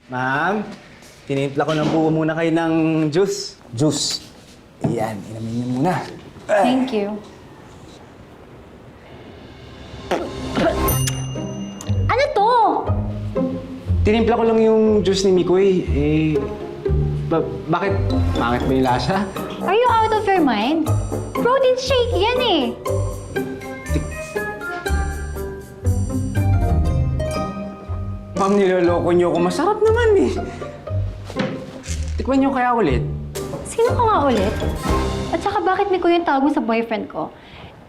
Ma'am, tinimpla ko ng buo muna kayo ng juice. Juice. Iyan, inamin niyo muna. Thank you. Ano to? Tinimpla ko lang yung juice ni Mikoy. Bakit? Pangit ba yung lasa? Are you out of your mind? Protein shake yan eh. Ma'am, niloloko niyo ako. Masarap naman eh. Tikman niyo kaya ulit. Sino ka nga ulit? At saka bakit may ko yung tawag mo sa boyfriend ko?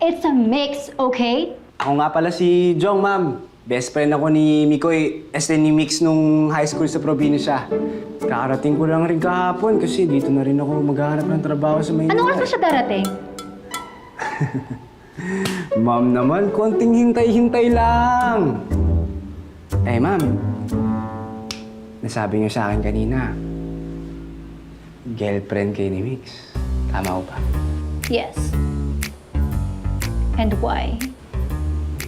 It's a mix, okay? Ako nga pala si Jong, ma'am. Best friend ako ni Mikoy, ni Mix nung high school sa probinsya. Kakarating ko lang rin kahapon kasi dito na rin ako maghahanap ng trabaho sa Maynila. Anong oras na siya darating? Ma'am naman, konting hintay-hintay lang. Ma'am. Nasabi niyo sa akin kanina, girlfriend kayo ni Mix. Tama ko ba? Yes. And why?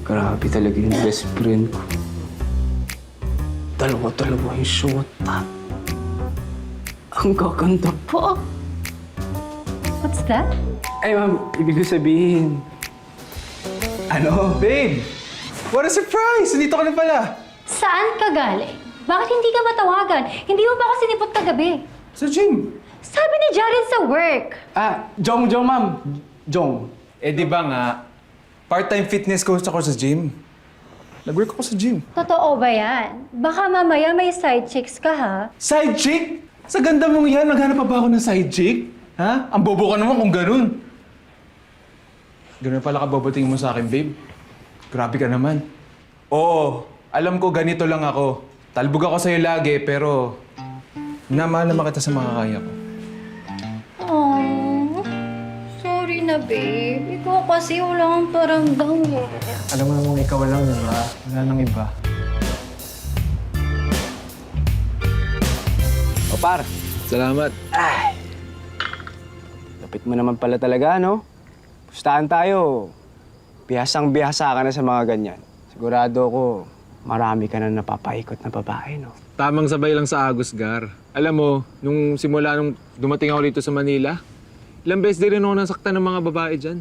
Grabe talaga yung best friend ko. Dalawa-dalawa yung shota. Ang gaganda pa. What's that? Ma'am, ibig ko sabihin. Ano? Babe! What a surprise! Nandito ka na pala. Saan ka galing? Bakit hindi ka matawagan? Hindi mo ba ako sinipot kagabi? Sa gym. Sabi ni Jared sa work. Jong, ma'am. Jong. Di ba nga, part-time fitness coach ako sa gym. Nag-work ako sa gym. Totoo ba yan? Baka mamaya may side chicks ka, ha? Side chick? Sa ganda mong yan, maghanap pa ba ako ng side chick? Ha? Ang bobo ka naman kung ganun. Ganun pala ka boboting mo sa akin, babe. Grabe ka naman. Oo, alam ko ganito lang ako. Talbog ako sa'yo lagi, pero minamahal naman kita sa mga kaya ko. Aww. Sorry na, babe. Ikaw kasi wala kang paramdam eh. Alam mo namang ikaw lang, di ba? Wala nang iba. O par, Salamat. lapit mo naman pala talaga, no? Pustahan tayo. Bihasang-bihasa ka na sa mga ganyan. Sigurado ko, marami ka na napapaikot na babae, no? Tamang sabay lang sa Agus, Gar. Alam mo, nung simula nung dumating ako dito sa Manila, ilang beses din rin ako nasaktan ng mga babae dyan.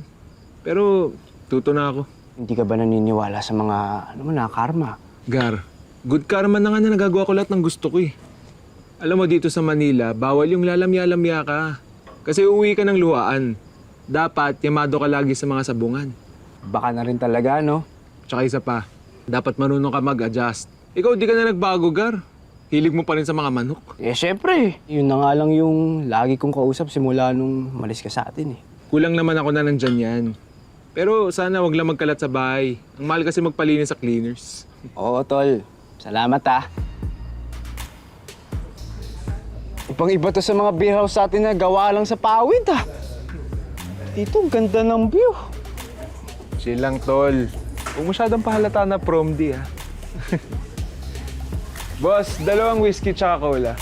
Pero, tuto na ako. Hindi ka ba naniniwala sa mga, karma? Gar, good karma na nga na nagagawa ko lahat ng gusto ko eh. Alam mo, dito sa Manila, bawal yung lalamya-lamya ka. Kasi uuwi ka ng luhaan. Dapat, yamado ka lagi sa mga sabungan. Baka na rin talaga, no? Tsaka isa pa, dapat marunong ka mag-adjust. Ikaw, di ka na nagbago, Gar. Hilig mo pa rin sa mga manok. Syempre. Yun na nga lang yung lagi kong kausap simula nung malis ka sa atin, eh. Kulang naman ako na nandyan yan. Pero sana wag lang magkalat sa bahay. Ang mahal kasi magpalinis sa cleaners. Oo, tol. Salamat, ah. Ibang-iba to sa mga beer house sa atin na gawa lang sa pawid, ah. Dito, ang ganda ng view. Chill lang, tol. Huwag masyadong pahalata na prom di, ha? Boss, 2 whiskey tsaka cola.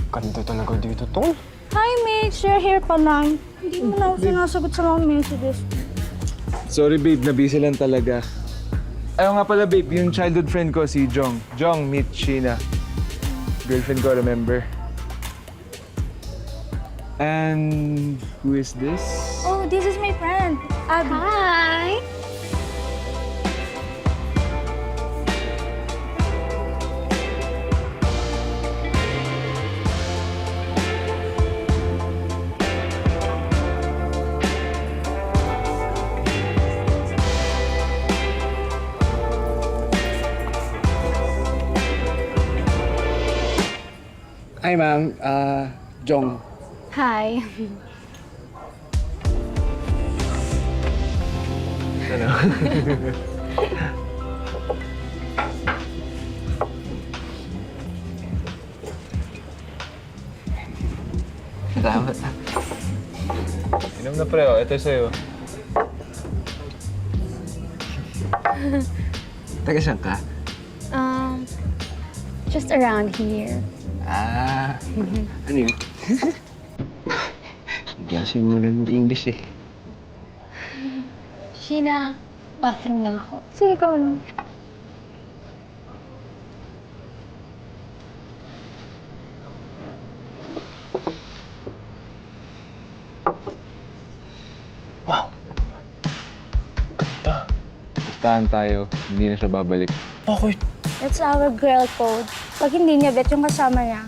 Ganda talaga dito, tol. Hi, Mitch. You're here pa lang. Hindi mo na ako sinasagot sa mga messages. Sorry, babe. Na-busy lang talaga. Ayaw nga pala, babe. Yung childhood friend ko, si Jong. Jong, meet Sheena. Girlfriend ko, remember? And who is this? Oh, this is my friend, Abby. Hi! Hi, ma'am. Jong. Hi. Ano? Salamat. Inom na pre, oh. Ito sa'yo. Taga saan ka? Just around here. Ano yun? Hindi kasi mo English, eh. Sheena, bathroom lang ako. Sige, ikaw lang. pupuntahan tayo, hindi na siya babalik. Bakit? That's our girl code. Pag hindi niya bet yung kasama niya,